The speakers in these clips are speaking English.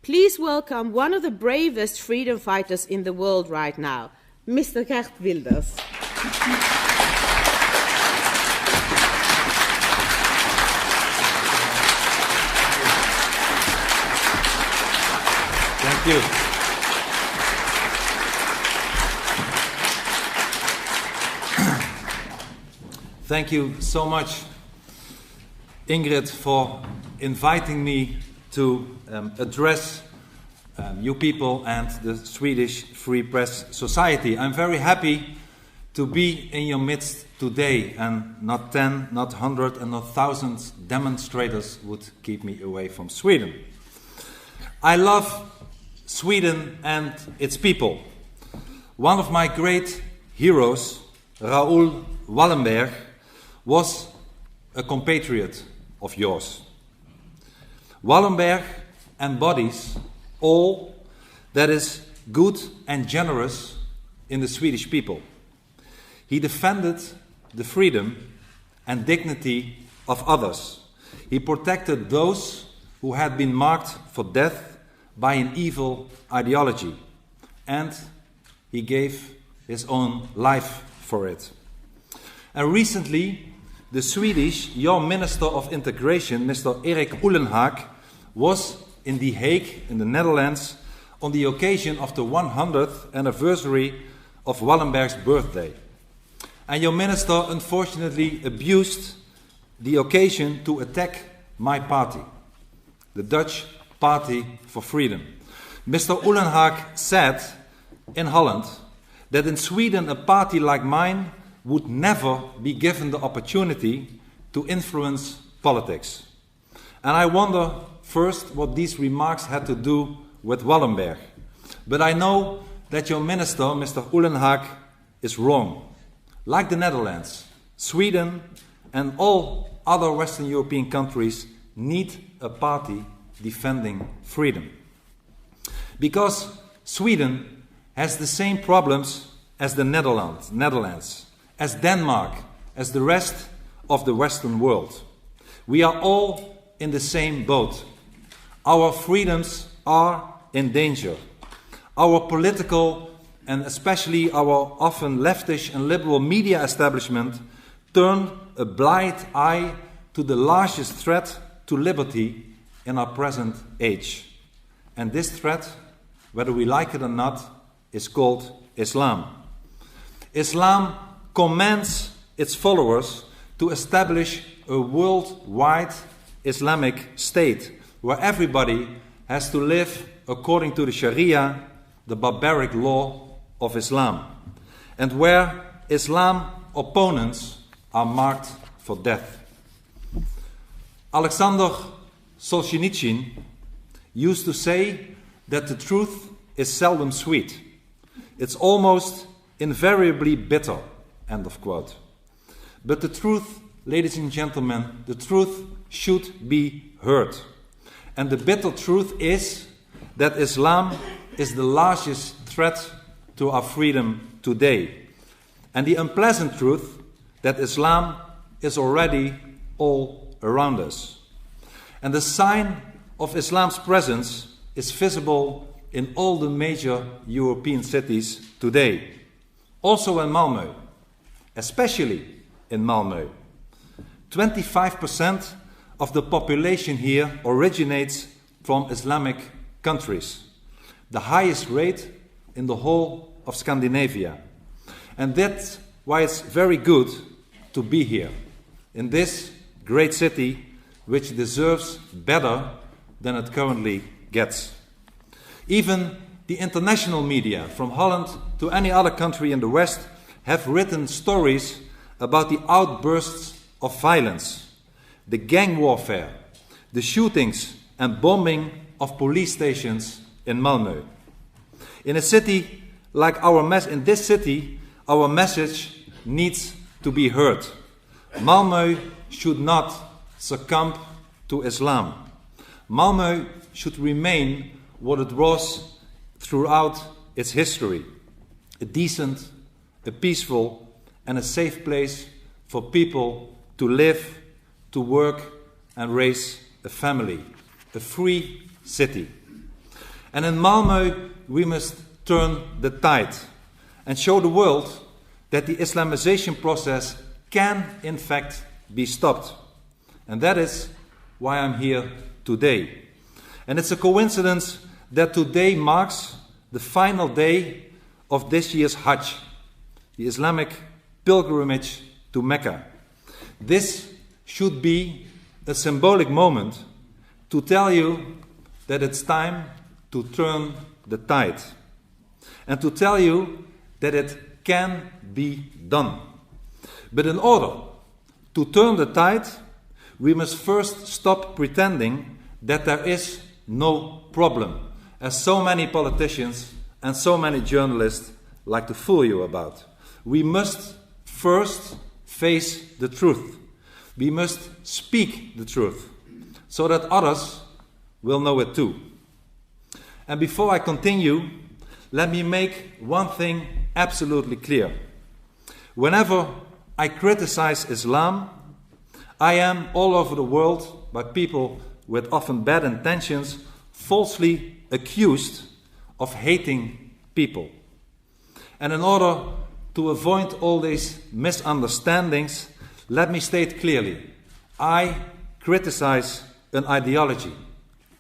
Please welcome one of the bravest freedom fighters in the world right now, Mr. Geert Wilders. Thank you. Thank you so much, Ingrid, for inviting me to address you people and the Swedish Free Press Society. I'm very happy to be in your midst today, and not 10, not 100, and not thousands demonstrators would keep me away from Sweden. I love Sweden and its people. One of my great heroes, Raoul Wallenberg, was a compatriot of yours. Wallenberg embodies all that is good and generous in the Swedish people. He defended the freedom and dignity of others. He protected those who had been marked for death by an evil ideology, and he gave his own life for it. And recently, the Swedish Young Minister of Integration, Mr. Erik Ullenhag, was in The Hague, in the Netherlands, on the occasion of the 100th anniversary of Wallenberg's birthday. And your minister unfortunately abused the occasion to attack my party, the Dutch Party for Freedom. Mr. Ullenhag said in Holland that in Sweden a party like mine would never be given the opportunity to influence politics. And I wonder first what these remarks had to do with Wallenberg. But I know that your minister, Mr. Ullenhag, is wrong. Like the Netherlands, Sweden and all other Western European countries need a party defending freedom. Because Sweden has the same problems as the Netherlands, as Denmark, as the rest of the Western world. We are all in the same boat. Our freedoms are in danger. Our political and especially our often leftish and liberal media establishment turn a blind eye to the largest threat to liberty in our present age. And this threat, whether we like it or not, is called Islam. Islam commands its followers to establish a worldwide Islamic state where everybody has to live according to the Sharia, the barbaric law of Islam, and where Islam opponents are marked for death. Alexander Solzhenitsyn used to say that the truth is seldom sweet. It's almost invariably bitter, end of quote. But the truth, ladies and gentlemen, the truth should be heard. And the bitter truth is that Islam is the largest threat to our freedom today. And the unpleasant truth that Islam is already all around us. And the sign of Islam's presence is visible in all the major European cities today. Also in Malmo, especially in Malmo. 25% of the population here originates from Islamic countries, the highest rate in the whole of Scandinavia. And that's why it's very good to be here, in this great city, which deserves better than it currently gets. Even the international media, from Holland to any other country in the West, have written stories about the outbursts of violence, the gang warfare, the shootings and bombing of police stations in Malmo. In a city like in this city, our message needs to be heard. Malmo should not succumb to Islam. Malmo should remain what it was throughout its history: a decent, a peaceful, and a safe place for people to live, to work, and raise a family. A free city. And in Malmo, we must turn the tide and show the world that the Islamization process can, in fact, be stopped. And that is why I'm here today. And it's a coincidence that today marks the final day of this year's Hajj, the Islamic pilgrimage to Mecca. This should be a symbolic moment to tell you that it's time to turn the tide, and to tell you that it can be done. But in order to turn the tide, we must first stop pretending that there is no problem, as so many politicians and so many journalists like to fool you about. We must first face the truth. We must speak the truth, so that others will know it too. And before I continue, let me make one thing absolutely clear. Whenever I criticize Islam, I am all over the world by people with often bad intentions falsely accused of hating people. And in order to avoid all these misunderstandings, let me state clearly, I criticize an ideology,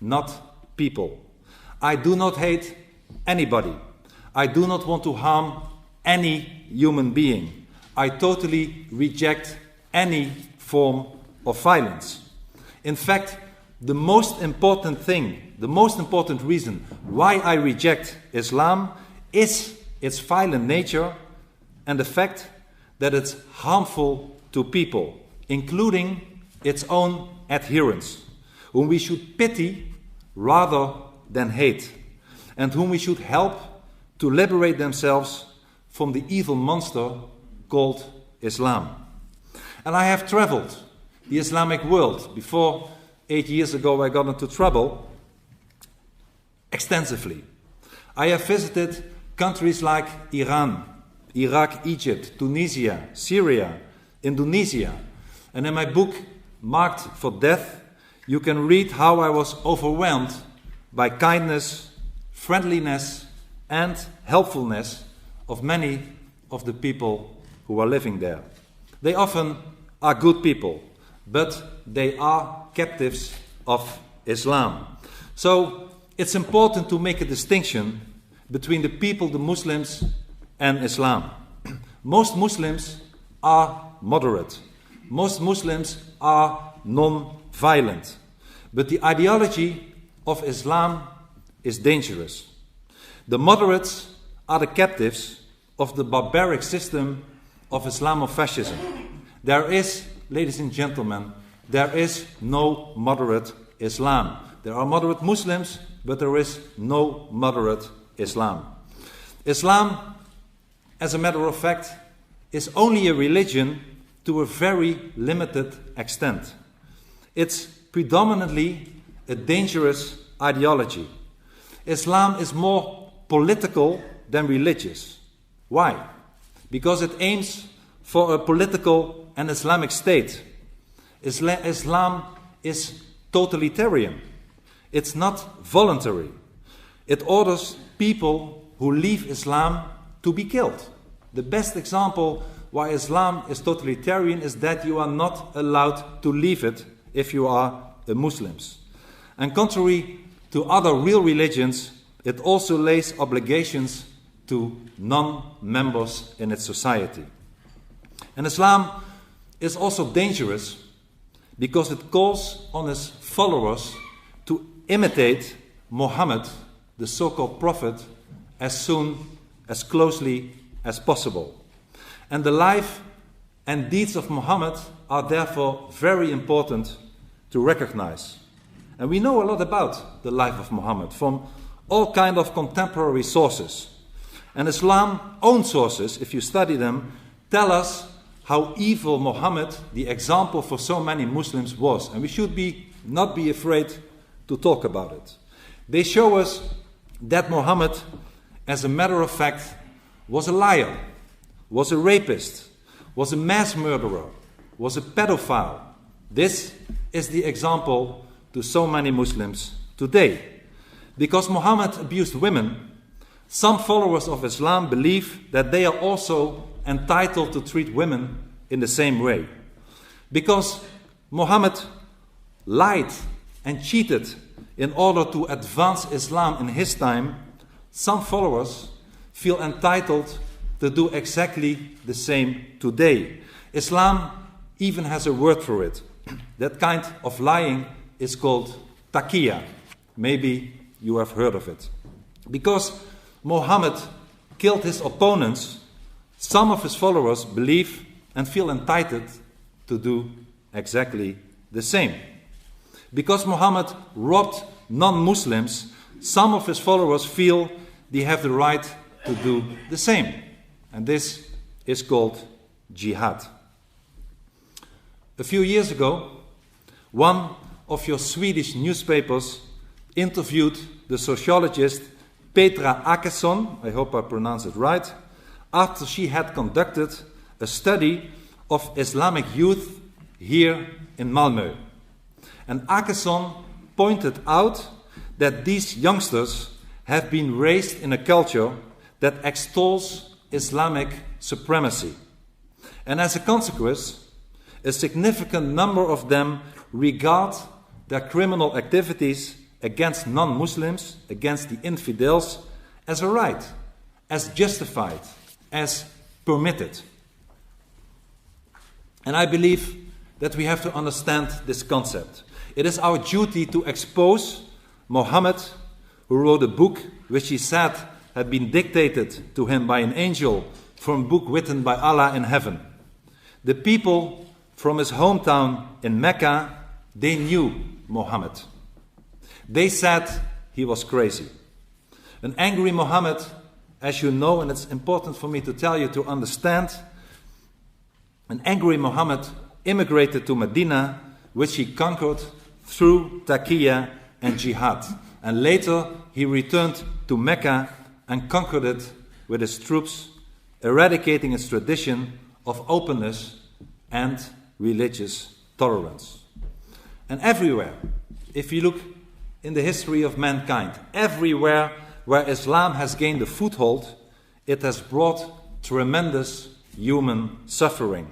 not people. I do not hate anybody. I do not want to harm any human being. I totally reject any form of violence. In fact, the most important thing, the most important reason why I reject Islam is its violent nature and the fact that it's harmful to people, including its own adherents, whom we should pity rather than hate, and whom we should help to liberate themselves from the evil monster called Islam. And I have traveled the Islamic world. Before 8 years ago I got into trouble extensively. I have visited countries like Iran, Iraq, Egypt, Tunisia, Syria, Indonesia. And in my book, Marked for Death, you can read how I was overwhelmed by kindness, friendliness, and helpfulness of many of the people who are living there. They often are good people, but they are captives of Islam. So it's important to make a distinction between the people, the Muslims, and Islam. Most Muslims are moderate. Most Muslims are non-violent. But the ideology of Islam is dangerous. The moderates are the captives of the barbaric system of Islamofascism. There is, ladies and gentlemen, there is no moderate Islam. There are moderate Muslims, but there is no moderate Islam. Islam, as a matter of fact, is only a religion to a very limited extent. It's predominantly a dangerous ideology. Islam is more political than religious. Why? Because it aims for a political and Islamic state. Islam is totalitarian. It's not voluntary. It orders people who leave Islam to be killed. The best example why Islam is totalitarian is that you are not allowed to leave it if you are a Muslim. And contrary to other real religions, it also lays obligations to non-members in its society. And Islam is also dangerous because it calls on its followers to imitate Muhammad, the so-called prophet, as closely as possible. And the life and deeds of Muhammad are therefore very important to recognize. And we know a lot about the life of Muhammad from all kinds of contemporary sources. And Islam's own sources, if you study them, tell us how evil Muhammad, the example for so many Muslims, was. And we should not be afraid to talk about it. They show us that Muhammad, as a matter of fact, was a liar, was a rapist, was a mass murderer, was a pedophile. This is the example to so many Muslims today. Because Muhammad abused women, some followers of Islam believe that they are also entitled to treat women in the same way. Because Muhammad lied and cheated in order to advance Islam in his time, some followers feel entitled to do exactly the same today. Islam even has a word for it. That kind of lying is called taqiyya. Maybe you have heard of it. Because Muhammad killed his opponents, some of his followers believe and feel entitled to do exactly the same. Because Muhammad robbed non-Muslims, some of his followers feel they have the right to do the same. And this is called jihad. A few years ago, one of your Swedish newspapers interviewed the sociologist Petra Åkesson, I hope I pronounce it right, after she had conducted a study of Islamic youth here in Malmo. And Åkesson pointed out that these youngsters have been raised in a culture that extols Islamic supremacy. And as a consequence, a significant number of them regard their criminal activities against non-Muslims, against the infidels, as a right, as justified, as permitted. And I believe that we have to understand this concept. It is our duty to expose Muhammad, who wrote a book which he said had been dictated to him by an angel from a book written by Allah in heaven. The people from his hometown in Mecca, they knew Muhammad. They said he was crazy. An angry Muhammad, as you know, and it's important for me to tell you to understand, an angry Muhammad immigrated to Medina, which he conquered through taqiyya and jihad. And later he returned to Mecca and conquered it with his troops, eradicating its tradition of openness and religious tolerance. And everywhere, if you look in the history of mankind, everywhere where Islam has gained a foothold, it has brought tremendous human suffering.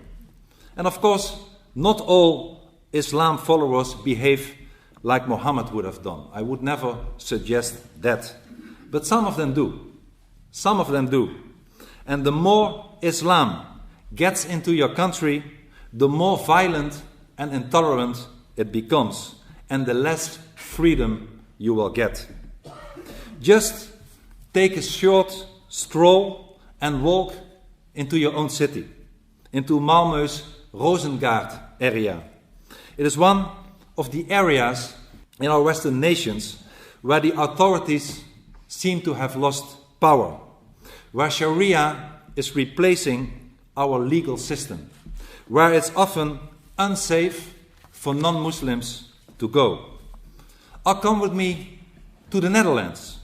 And of course, not all Islam followers behave like Muhammad would have done. I would never suggest that. But some of them do. Some of them do. And the more Islam gets into your country, the more violent and intolerant it becomes, and the less freedom you will get. Just take a short stroll and walk into your own city, into Malmo's Rosengard area. It is one of the areas in our Western nations where the authorities seem to have lost power, where Sharia is replacing our legal system, where it's often unsafe for non-Muslims to go. Or come with me to the Netherlands,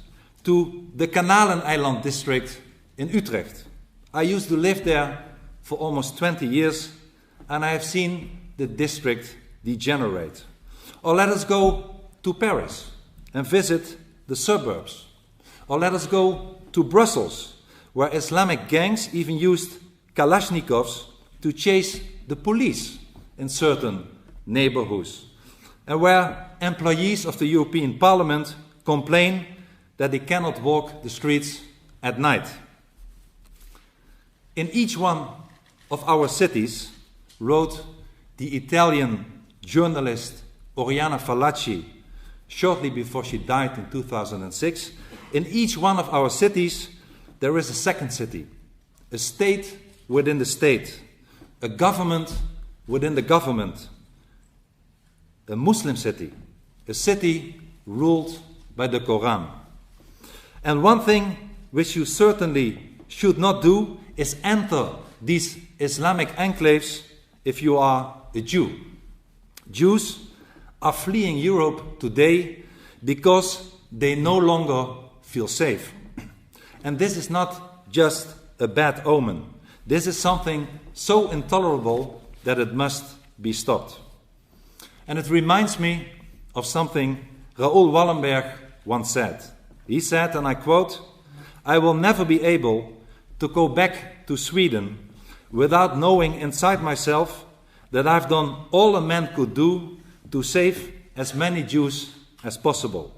to the Kanaleneiland district in Utrecht. I used to live there for almost 20 years, and I have seen the district degenerate. Or let us go to Paris and visit the suburbs. Or let us go to Brussels, where Islamic gangs even used Kalashnikovs to chase the police in certain neighborhoods, and where employees of the European Parliament complain that they cannot walk the streets at night. In each one of our cities, wrote the Italian journalist Oriana Fallaci shortly before she died in 2006, in each one of our cities there is a second city, a state within the state, a government within the government, a Muslim city, a city ruled by the Quran. And one thing which you certainly should not do is enter these Islamic enclaves if you are a Jew. Jews are fleeing Europe today because they no longer feel safe. And this is not just a bad omen. This is something so intolerable that it must be stopped. And it reminds me of something Raoul Wallenberg once said. He said, and I quote, "I will never be able to go back to Sweden without knowing inside myself that I've done all a man could do to save as many Jews as possible."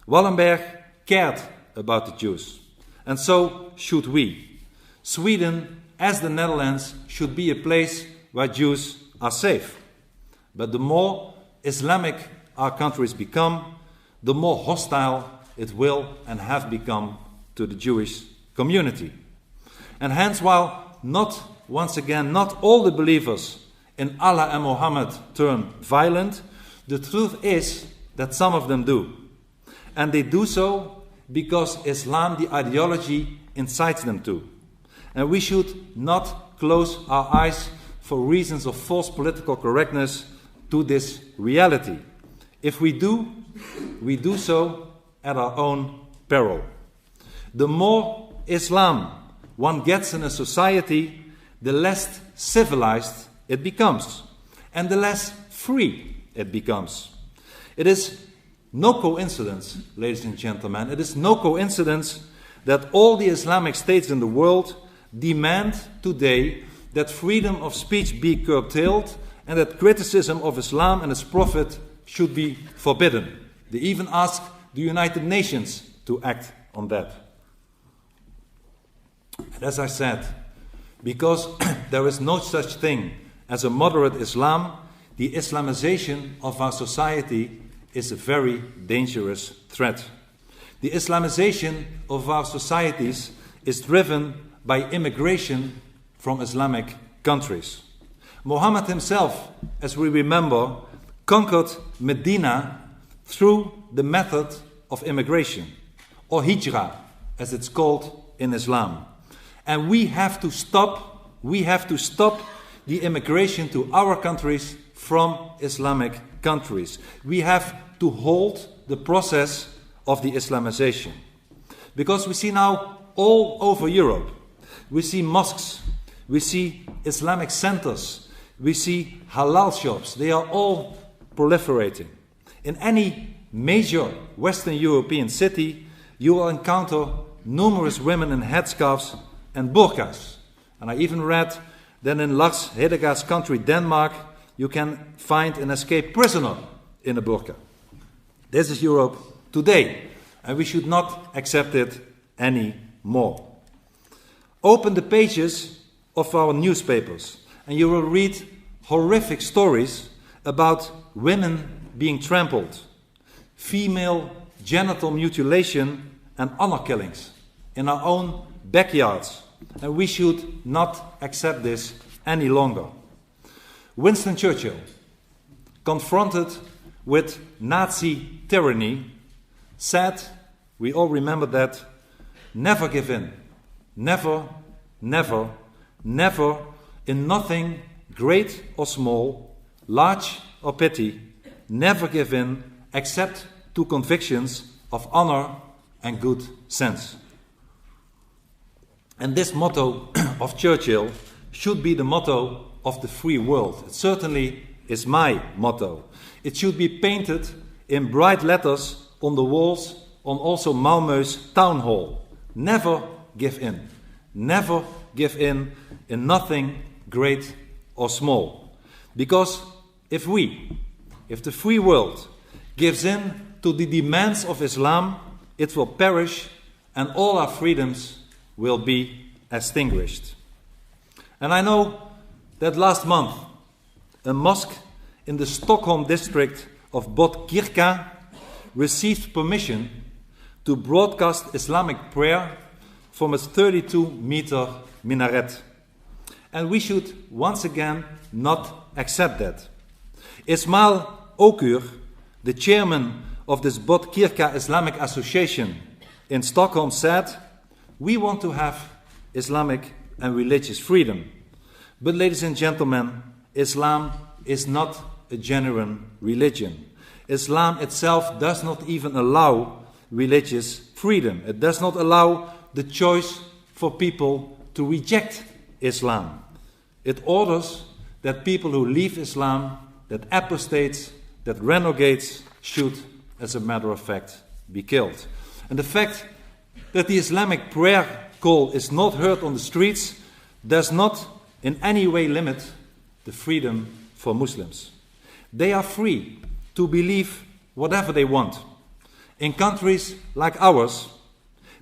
Wallenberg cared about the Jews, and so should we. Sweden, as the Netherlands, should be a place where Jews are safe. But the more Islamic our countries become, the more hostile it will and have become to the Jewish community. And hence, while not all the believers in Allah and Muhammad turn violent, the truth is that some of them do. And they do so because Islam, the ideology, incites them to. And we should not close our eyes for reasons of false political correctness to this reality. If we do so at our own peril. The more Islam one gets in a society, the less civilized it becomes, and the less free it becomes. It is no coincidence, ladies and gentlemen, it is no coincidence that all the Islamic states in the world demand today that freedom of speech be curtailed and that criticism of Islam and its prophet should be forbidden. They even ask the United Nations to act on that. And as I said, because there is no such thing as a moderate Islam, the Islamization of our society is a very dangerous threat. The Islamization of our societies is driven by immigration from Islamic countries. Muhammad himself, as we remember, conquered Medina through the method of immigration, or hijrah, as it's called in Islam. And we have to stop the immigration to our countries from Islamic countries. We have to halt the process of the Islamization. Because we see now all over Europe, we see mosques, we see Islamic centers, we see halal shops. They are all proliferating. In any major Western European city, you will encounter numerous women in headscarves and burqas. And I even read that in Lars Hedegaard's country, Denmark, you can find an escaped prisoner in a burqa. This is Europe today, and we should not accept it anymore. Open the pages of our newspapers, and you will read horrific stories about women being trampled, female genital mutilation and honor killings in our own backyards. And we should not accept this any longer. Winston Churchill, confronted with Nazi tyranny, said, we all remember that, never give in. Never, never, never, in nothing great or small, large or petty, never give in except to convictions of honor and good sense. And this motto of Churchill should be the motto of the free world. It certainly is my motto. It should be painted in bright letters on the walls on also Malmo's town hall. Never give in. Never give in nothing great or small. Because if the free world gives in to the demands of Islam, it will perish and all our freedoms will be extinguished. And I know that last month, a mosque in the Stockholm district of Botkyrka received permission to broadcast Islamic prayer from its 32-meter minaret. And we should once again not accept that. Ismail Okur, the chairman of this Botkyrka Islamic Association in Stockholm, said, we want to have Islamic and religious freedom. But ladies and gentlemen, Islam is not a genuine religion. Islam itself does not even allow religious freedom. It does not allow the choice for people to reject Islam. It orders that people who leave Islam, that apostates, that renegades, should, as a matter of fact, be killed. And the fact that the Islamic prayer call is not heard on the streets does not in any way limit the freedom for Muslims. They are free to believe whatever they want. In countries like ours,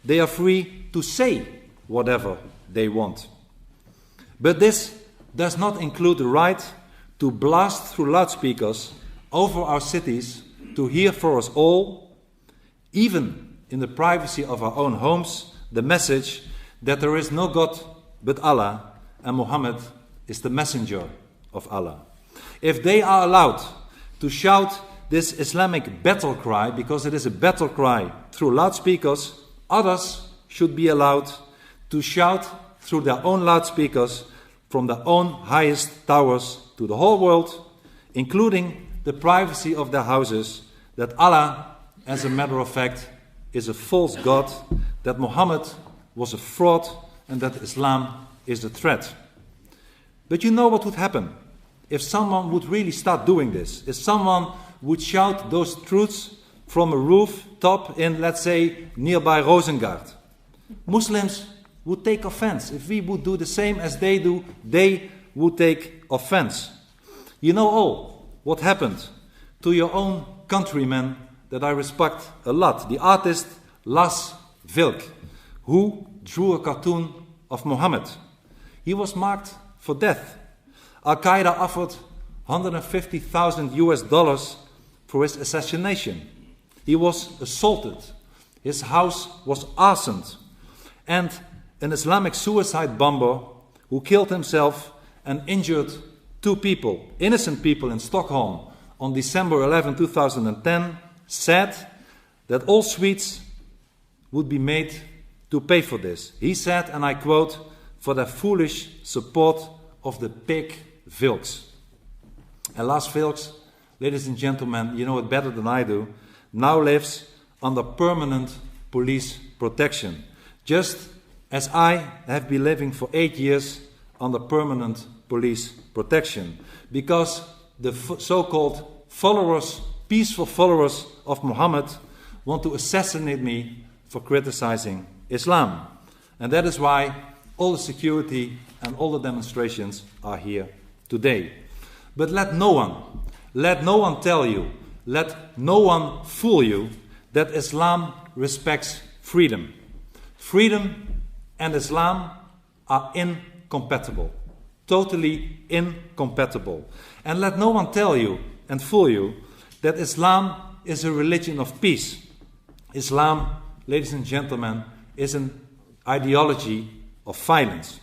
they are free to say whatever they want. But this does not include the right to blast through loudspeakers over our cities to hear for us all, even in the privacy of our own homes, the message that there is no God but Allah and Muhammad is the messenger of Allah. If they are allowed to shout this Islamic battle cry, because it is a battle cry, through loudspeakers, others should be allowed to shout through their own loudspeakers from their own highest towers to the whole world, including the privacy of their houses, that Allah, as a matter of fact, is a false God, that Muhammad was a fraud, and that Islam is a threat. But you know what would happen if someone would really start doing this? If someone would shout those truths from a rooftop in, let's say, nearby Rosengard. Muslims would take offense. If we would do the same as they do, they would take offense. You know all what happened to your own countryman that I respect a lot, the artist Las Vilk, who drew a cartoon of Muhammad. He was marked for death. Al-Qaeda offered $150,000 for his assassination. He was assaulted. His house was arsoned. And an Islamic suicide bomber who killed himself and injured 2 people, innocent people in Stockholm on December 11, 2010, said that all Swedes would be made to pay for this. He said, and I quote, for their foolish support of the pig Vilks. And Las Vilks, ladies and gentlemen, you know it better than I do, now lives under permanent police protection. Just as I have been living for 8 years under permanent police protection. Because the so-called followers, peaceful followers of Muhammad, want to assassinate me for criticizing Islam. And that is why all the security and all the demonstrations are here today. But let no one tell you, let no one fool you that Islam respects freedom. Freedom and Islam are incompatible, totally incompatible. And let no one tell you and fool you that Islam is a religion of peace. Islam, ladies and gentlemen, is an ideology of violence.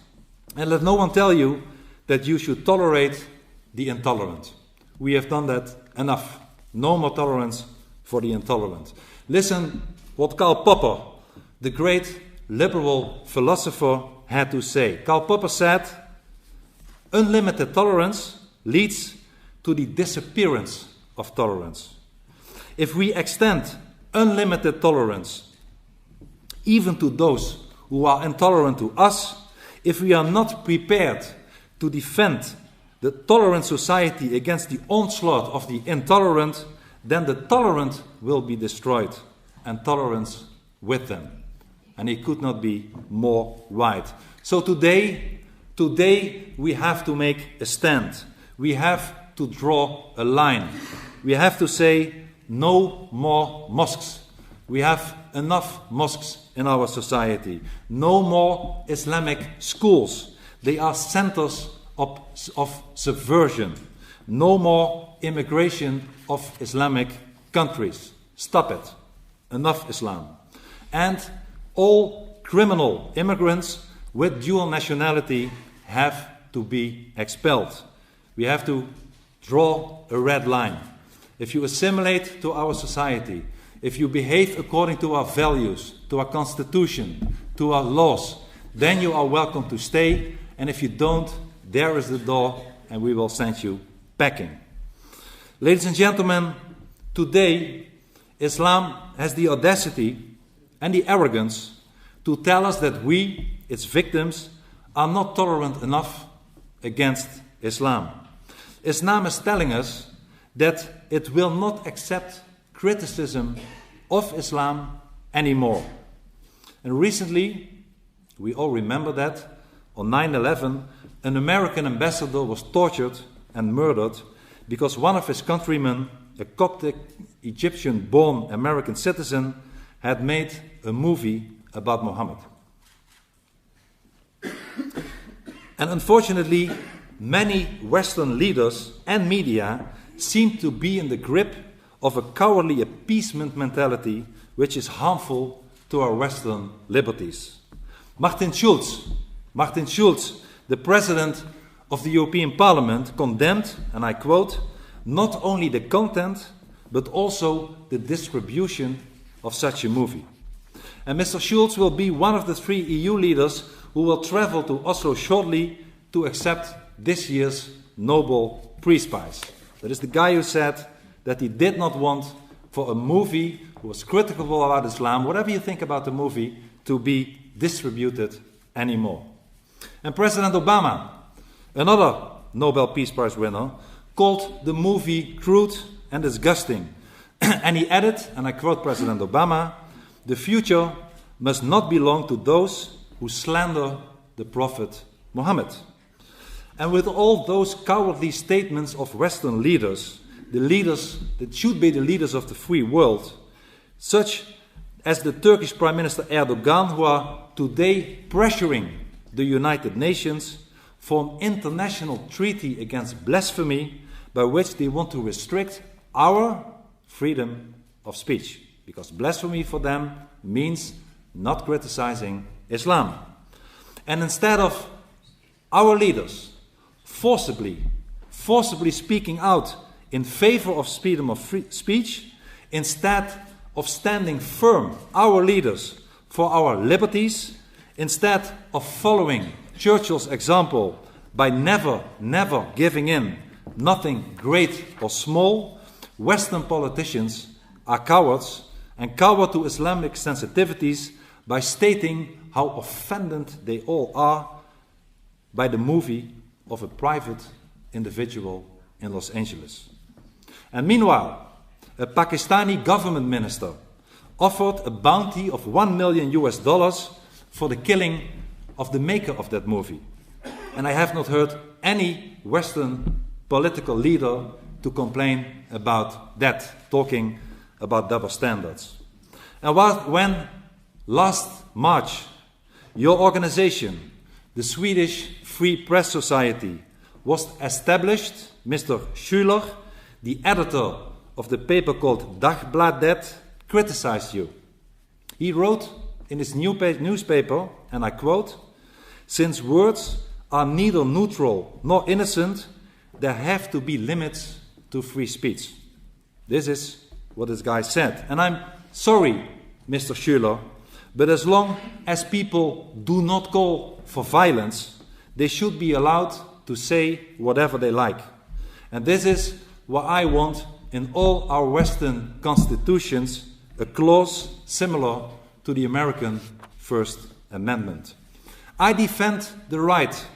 And let no one tell you that you should tolerate the intolerant. We have done that enough. No more tolerance for the intolerant. Listen what Karl Popper, the great liberal philosopher, had to say. Karl Popper said, unlimited tolerance leads to the disappearance of tolerance. If we extend unlimited tolerance even to those who are intolerant to us, if we are not prepared to defend the tolerant society against the onslaught of the intolerant, then the tolerant will be destroyed, and tolerance with them. And it could not be more right. So today we have to make a stand. We have to draw a line. We have to say no more mosques. We have enough mosques in our society. No more Islamic schools. They are centers of subversion. No more immigration of Islamic countries. Stop it. Enough Islam. And all criminal immigrants with dual nationality have to be expelled. We have to draw a red line. If you assimilate to our society, if you behave according to our values, to our constitution, to our laws, then you are welcome to stay. And if you don't, there is the door, and we will send you packing. Ladies and gentlemen, today Islam has the audacity and the arrogance to tell us that we, its victims, are not tolerant enough against Islam. Islam is telling us that it will not accept criticism of Islam anymore. And recently, we all remember that, on 9/11, an American ambassador was tortured and murdered because one of his countrymen, a Coptic Egyptian-born American citizen, had made a movie about Muhammad. And unfortunately, many Western leaders and media seem to be in the grip of a cowardly appeasement mentality which is harmful to our Western liberties. Martin Schulz, the President of the European Parliament, condemned, and I quote, not only the content, but also the distribution of such a movie. And Mr. Schulz will be one of the 3 EU leaders who will travel to Oslo shortly to accept this year's Nobel Peace Prize. That is the guy who said that he did not want for a movie who was critical about Islam, whatever you think about the movie, to be distributed anymore. And President Obama, another Nobel Peace Prize winner, called the movie crude and disgusting. And he added, and I quote President Obama, "The future must not belong to those who slander the Prophet Muhammad." And with all those cowardly statements of Western leaders, the leaders that should be the leaders of the free world, such as the Turkish Prime Minister Erdogan, who are today pressuring the United Nations for an international treaty against blasphemy by which they want to restrict our freedom of speech. Because blasphemy for them means not criticizing Islam. And instead of our leaders forcibly speaking out in favor of freedom of speech, instead of standing firm, our leaders, for our liberties, instead of following Churchill's example by never giving in, nothing great or small, Western politicians are cowards and cower to Islamic sensitivities by stating how offended they all are by the movie of a private individual in Los Angeles. And meanwhile, a Pakistani government minister offered a bounty of $1 million for the killing of the maker of that movie. And I have not heard any Western political leader to complain about that, talking about double standards. And when last March, your organization, the Swedish Free Press Society, was established, Mr. Schüler, the editor of the paper called Dagbladet, criticized you. He wrote in his newspaper, and I quote, "Since words are neither neutral nor innocent, there have to be limits to free speech." This is what this guy said. And I'm sorry, Mr. Schüler, but as long as people do not call for violence, they should be allowed to say whatever they like. And this is what I want in all our Western constitutions, a clause similar to the American First Amendment. I defend the right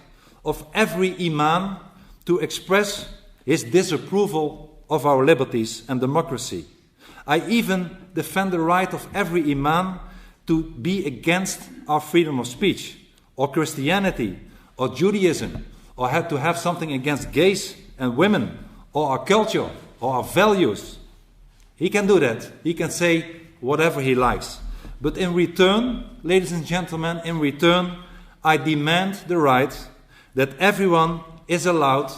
of every imam to express his disapproval of our liberties and democracy. I even defend the right of every imam to be against our freedom of speech, or Christianity, or Judaism, or to have something against gays and women, or our culture, or our values. He can do that. He can say whatever he likes. But in return, ladies and gentlemen, in return, I demand the right that everyone is allowed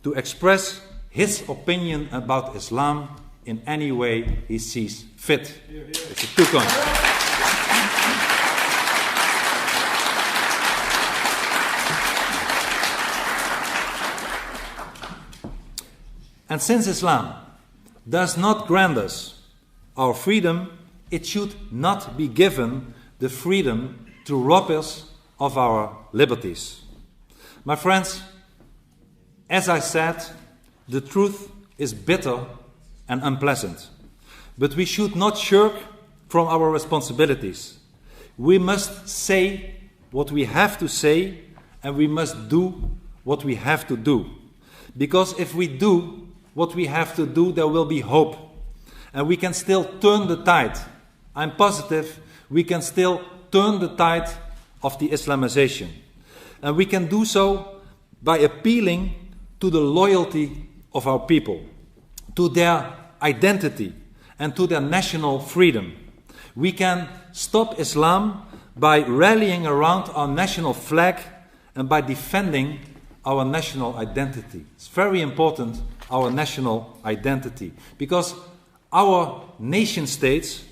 to express his opinion about Islam in any way he sees fit. It's a toekomst. And since Islam does not grant us our freedom, it should not be given the freedom to rob us of our liberties. My friends, as I said, the truth is bitter and unpleasant. But we should not shirk from our responsibilities. We must say what we have to say, and we must do what we have to do. Because if we do what we have to do, there will be hope. And we can still turn the tide. I'm positive we can still turn the tide of the Islamization. And we can do so by appealing to the loyalty of our people, to their identity, and to their national freedom. We can stop Islam by rallying around our national flag and by defending our national identity. It's very important, our national identity, because our nation states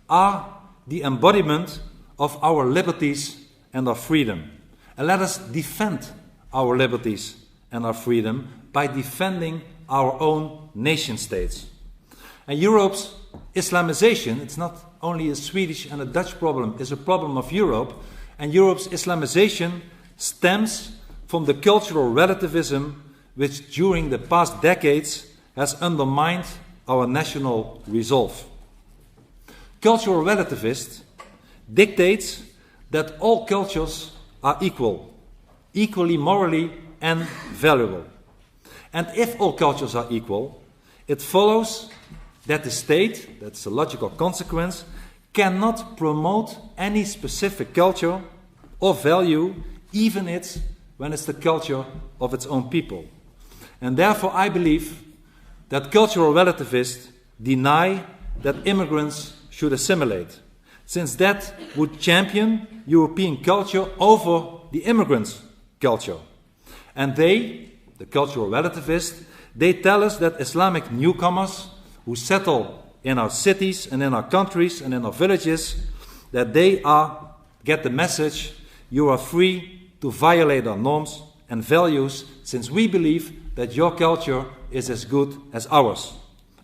are the embodiment of our liberties and our freedom. And let us defend our liberties and our freedom by defending our own nation states. And Europe's Islamization, it's not only a Swedish and a Dutch problem, it's a problem of Europe. And Europe's Islamization stems from the cultural relativism which during the past decades has undermined our national resolve. Cultural relativist dictates that all cultures are equal, equally morally and valuable. And if all cultures are equal, it follows that the state, that's a logical consequence, cannot promote any specific culture or value, even when it's the culture of its own people. And therefore I believe that cultural relativists deny that immigrants should assimilate, since that would champion European culture over the immigrants' culture. And they, the cultural relativists, they tell us that Islamic newcomers who settle in our cities and in our countries and in our villages, that they get the message, you are free to violate our norms and values, since we believe that your culture is as good as ours.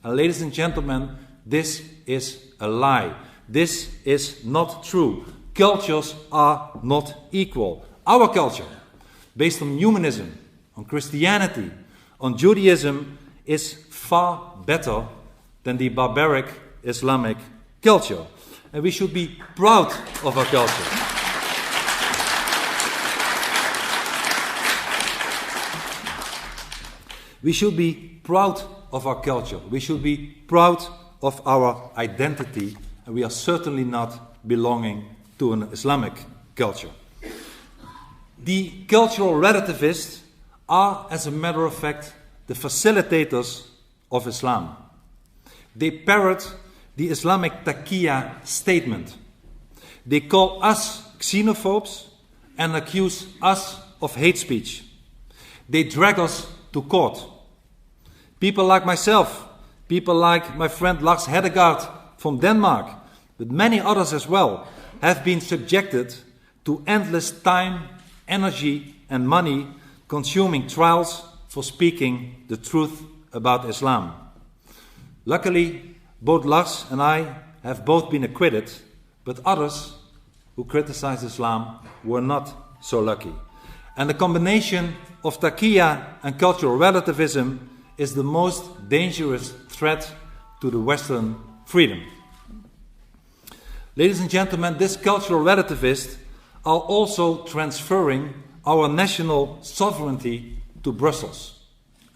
And ladies and gentlemen, this is a lie. This is not true. Cultures are not equal. Our culture, based on humanism, on Christianity, on Judaism, is far better than the barbaric Islamic culture. And we should be proud of our culture. We should be proud of our culture. We should be proud of our identity. And we are certainly not belonging to an Islamic culture. The cultural relativists are, as a matter of fact, the facilitators of Islam. They parrot the Islamic taqiyya statement. They call us xenophobes and accuse us of hate speech. They drag us to court. People like myself, people like my friend Lars Hedegaard from Denmark, but many others as well, have been subjected to endless time, energy and money consuming trials for speaking the truth about Islam. Luckily, both Lars and I have both been acquitted, but others who criticized Islam were not so lucky. And the combination of taqiyya and cultural relativism is the most dangerous threat to the Western freedom. Ladies and gentlemen, this cultural relativists are also transferring our national sovereignty to Brussels.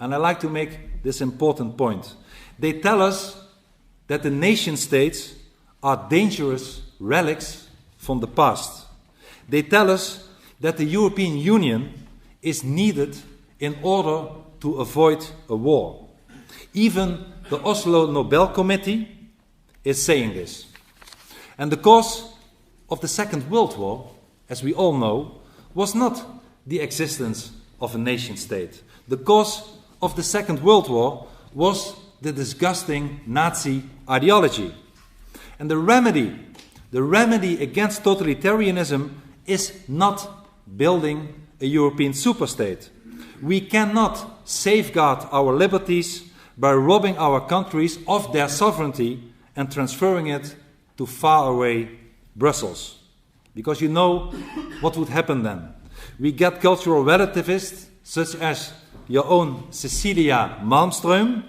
And I like to make this important point. They tell us that the nation states are dangerous relics from the past. They tell us that the European Union is needed in order to avoid a war. Even the Oslo Nobel Committee is saying this. And the cause of the Second World War, as we all know, was not the existence of a nation state. The cause of the Second World War was the disgusting Nazi ideology. And the remedy against totalitarianism is not building a European superstate. We cannot safeguard our liberties by robbing our countries of their sovereignty and transferring it to faraway Brussels. Because you know what would happen then. We get cultural relativists, such as your own Cecilia Malmström,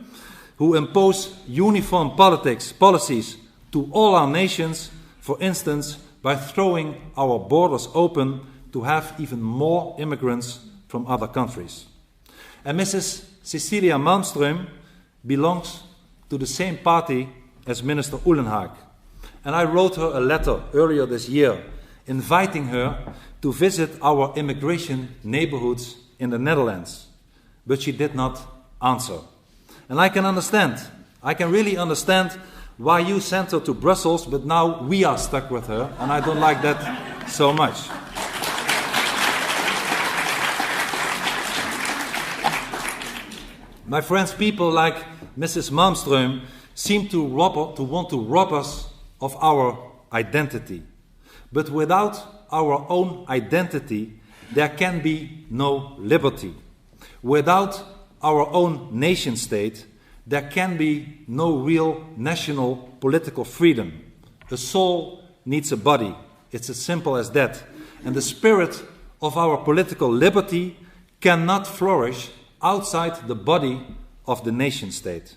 who impose uniform policies to all our nations, for instance, by throwing our borders open to have even more immigrants from other countries. And Mrs. Cecilia Malmström belongs to the same party as Minister Uhlenhaag. And I wrote her a letter earlier this year inviting her to visit our immigration neighborhoods in the Netherlands. But she did not answer. And I can understand. I can really understand why you sent her to Brussels, but now we are stuck with her, and I don't like that so much. My friends, people like Mrs. Malmström seem to want to rob us of our identity. But without our own identity, there can be no liberty. Without our own nation state, there can be no real national political freedom. A soul needs a body. It's as simple as that. And the spirit of our political liberty cannot flourish outside the body of the nation state.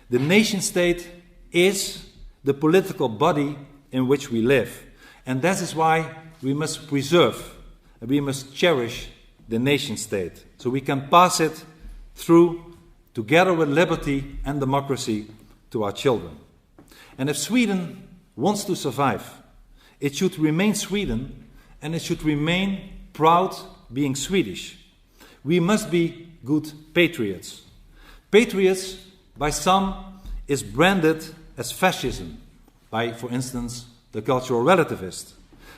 The nation state is the political body in which we live. And that is why we must preserve and we must cherish the nation state, so we can pass it through, together with liberty and democracy, to our children. And if Sweden wants to survive, it should remain Sweden and it should remain proud being Swedish. We must be good patriots. Patriots, by some, is branded as fascism, by, for instance, the cultural relativist.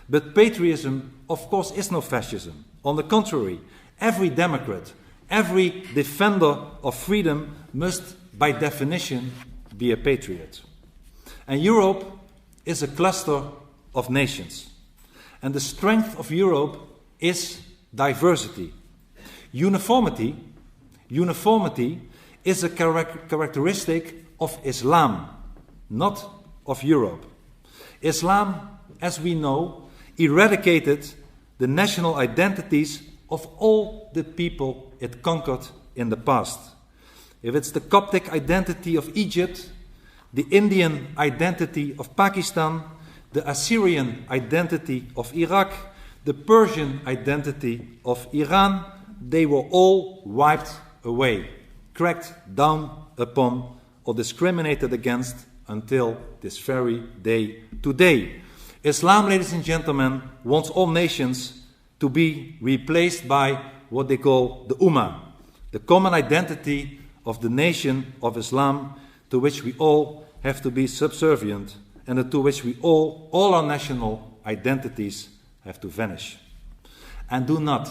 But patriotism, of course, is no fascism. On the contrary, every democrat, every defender of freedom must, by definition, be a patriot. And Europe is a cluster of nations. And the strength of Europe is diversity. Uniformity is a characteristic of Islam, not of Europe. Islam, as we know, eradicated the national identities of all the people it conquered in the past. If it's the Coptic identity of Egypt, the Indian identity of Pakistan, the Assyrian identity of Iraq, the Persian identity of Iran, they were all wiped away, cracked down upon, or discriminated against until this very day today. Islam, ladies and gentlemen, wants all nations to be replaced by what they call the Ummah, the common identity of the nation of Islam, to which we all have to be subservient, and to which we all our national identities have to vanish. And do not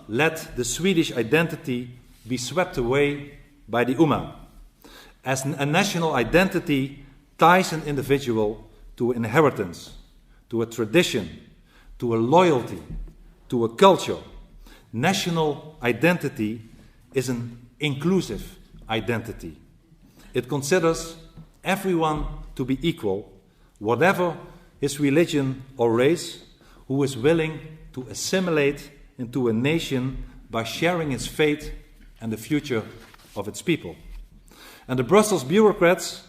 let the Swedish identity be swept away by the Ummah. As a national identity ties an individual to an inheritance, to a tradition, to a loyalty, to a culture. National identity is an inclusive identity. It considers everyone to be equal, whatever his religion or race, who is willing to assimilate into a nation by sharing its fate and the future of its people. And the Brussels bureaucrats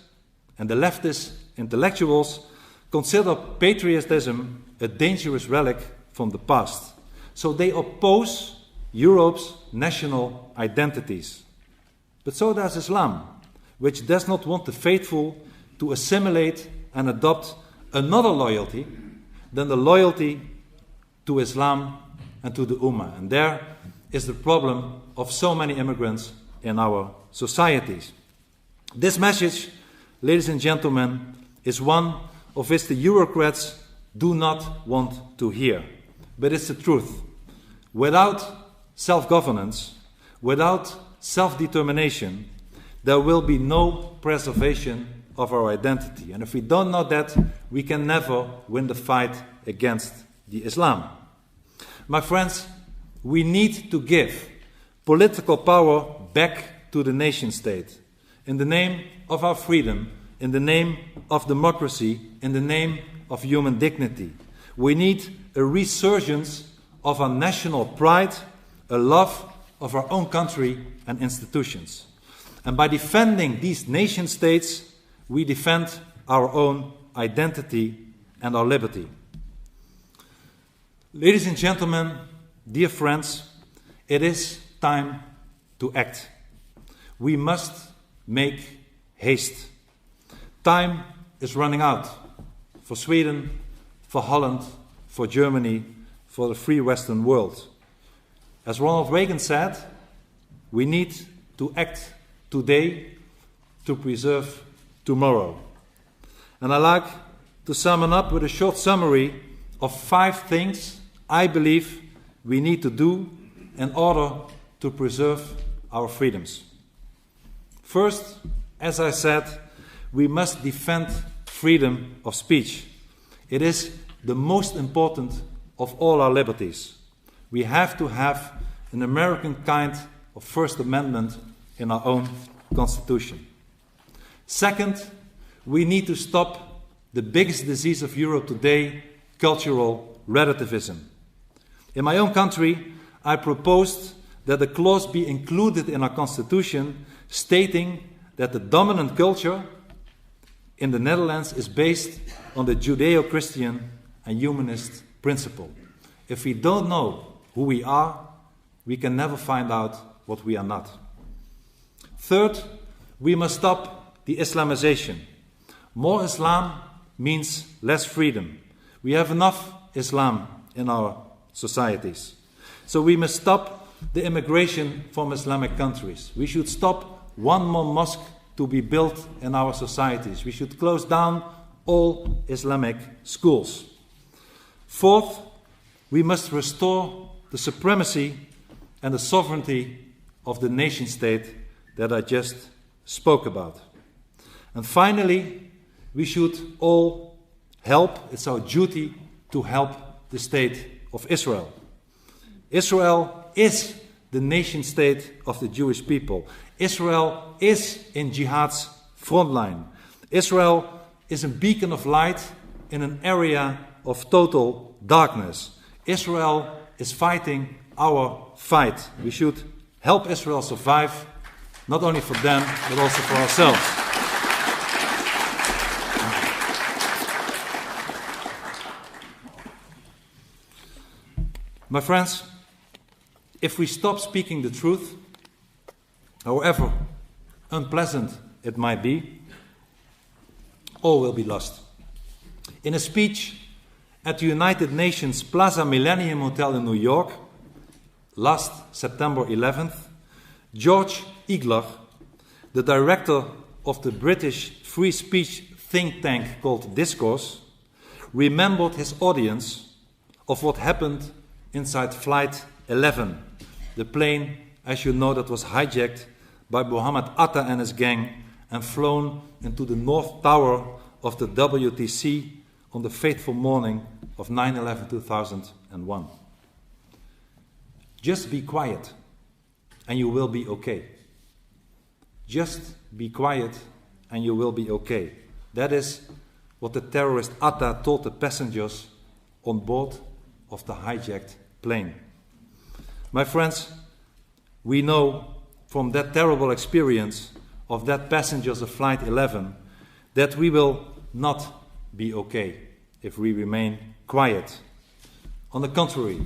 and the leftist intellectuals consider patriotism a dangerous relic from the past. So they oppose Europe's national identities. But so does Islam, which does not want the faithful to assimilate and adopt another loyalty than the loyalty to Islam and to the Ummah. And there is the problem of so many immigrants in our societies. This message, ladies and gentlemen, is one of which the Eurocrats do not want to hear. But it's the truth. Without self-governance, without self-determination, there will be no preservation of our identity. And if we don't know that, we can never win the fight against the Islam. My friends, we need to give political power back to the nation state in the name of our freedom, in the name of democracy, in the name of human dignity. We need a resurgence of our national pride, a love of our own country and institutions. And by defending these nation states, we defend our own identity and our liberty. Ladies and gentlemen, dear friends, it is time to act. We must make haste. Time is running out for Sweden, for Holland, for Germany, for the free Western world. As Ronald Reagan said, we need to act today to preserve tomorrow. And I like to sum it up with a short summary of 5 things I believe we need to do in order to preserve our freedoms. First, as I said, we must defend freedom of speech. It is the most important of all our liberties. We have to have an American kind of First Amendment in our own Constitution. Second, we need to stop the biggest disease of Europe today, cultural relativism. In my own country, I proposed that a clause be included in our Constitution stating that the dominant culture in the Netherlands is based on the Judeo-Christian and humanist principle. If we don't know who we are, we can never find out what we are not. Third, we must stop the Islamization. More Islam means less freedom. We have enough Islam in our societies. So we must stop the immigration from Islamic countries. We should stop one more mosque to be built in our societies. We should close down all Islamic schools. Fourth, we must restore the supremacy and the sovereignty of the nation state that I just spoke about. And finally, we should all help, it's our duty to help the state of Israel. Israel is the nation state of the Jewish people. Israel is in jihad's front line. Israel is a beacon of light in an area of total darkness. Israel is fighting our fight. We should help Israel survive, not only for them, but also for ourselves. My friends, if we stop speaking the truth, however unpleasant it might be, all will be lost. In a speech at the United Nations Plaza Millennium Hotel in New York, last September 11th, George Igler, the director of the British free speech think tank called Discourse, remembered his audience of what happened inside Flight 11, the plane, as you know, that was hijacked by Mohammed Atta and his gang and flown into the North Tower of the WTC on the fateful morning of 9/11/2001. Just be quiet and you will be okay. Just be quiet and you will be okay. That is what the terrorist Atta told the passengers on board of the hijacked plane. My friends, we know from that terrible experience of that passengers of Flight 11 that we will not be okay if we remain quiet. On the contrary,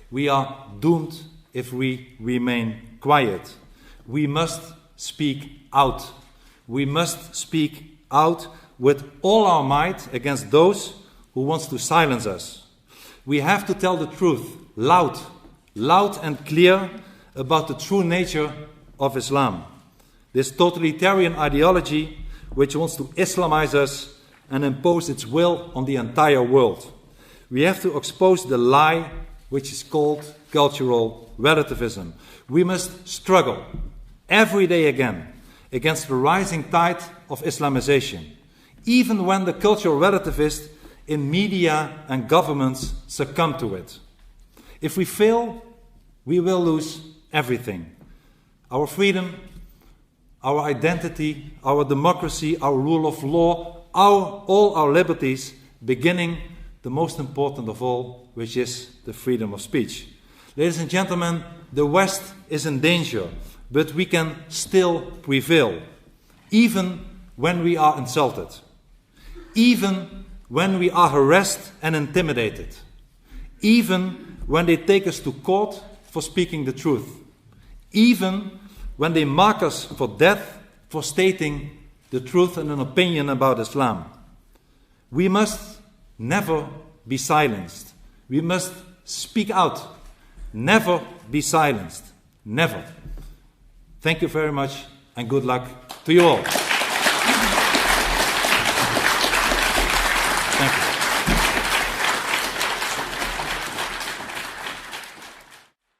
we are doomed if we remain quiet. We must speak out. We must speak out with all our might against those who want to silence us. We have to tell the truth, loud and clear, about the true nature of Islam. This totalitarian ideology which wants to Islamize us and impose its will on the entire world. We have to expose the lie which is called cultural relativism. We must struggle every day again against the rising tide of Islamization, even when the cultural relativists in media and governments succumb to it. If we fail, we will lose everything. Our freedom, our identity, our democracy, our rule of law, all our liberties, beginning the most important of all, which is the freedom of speech. Ladies and gentlemen, the West is in danger, but we can still prevail, even when we are insulted, even when we are harassed and intimidated, even when they take us to court for speaking the truth, even when they mark us for death for stating the truth and an opinion about Islam. We must never be silenced. We must speak out. Never be silenced. Never. Thank you very much and good luck to you all. Thank you.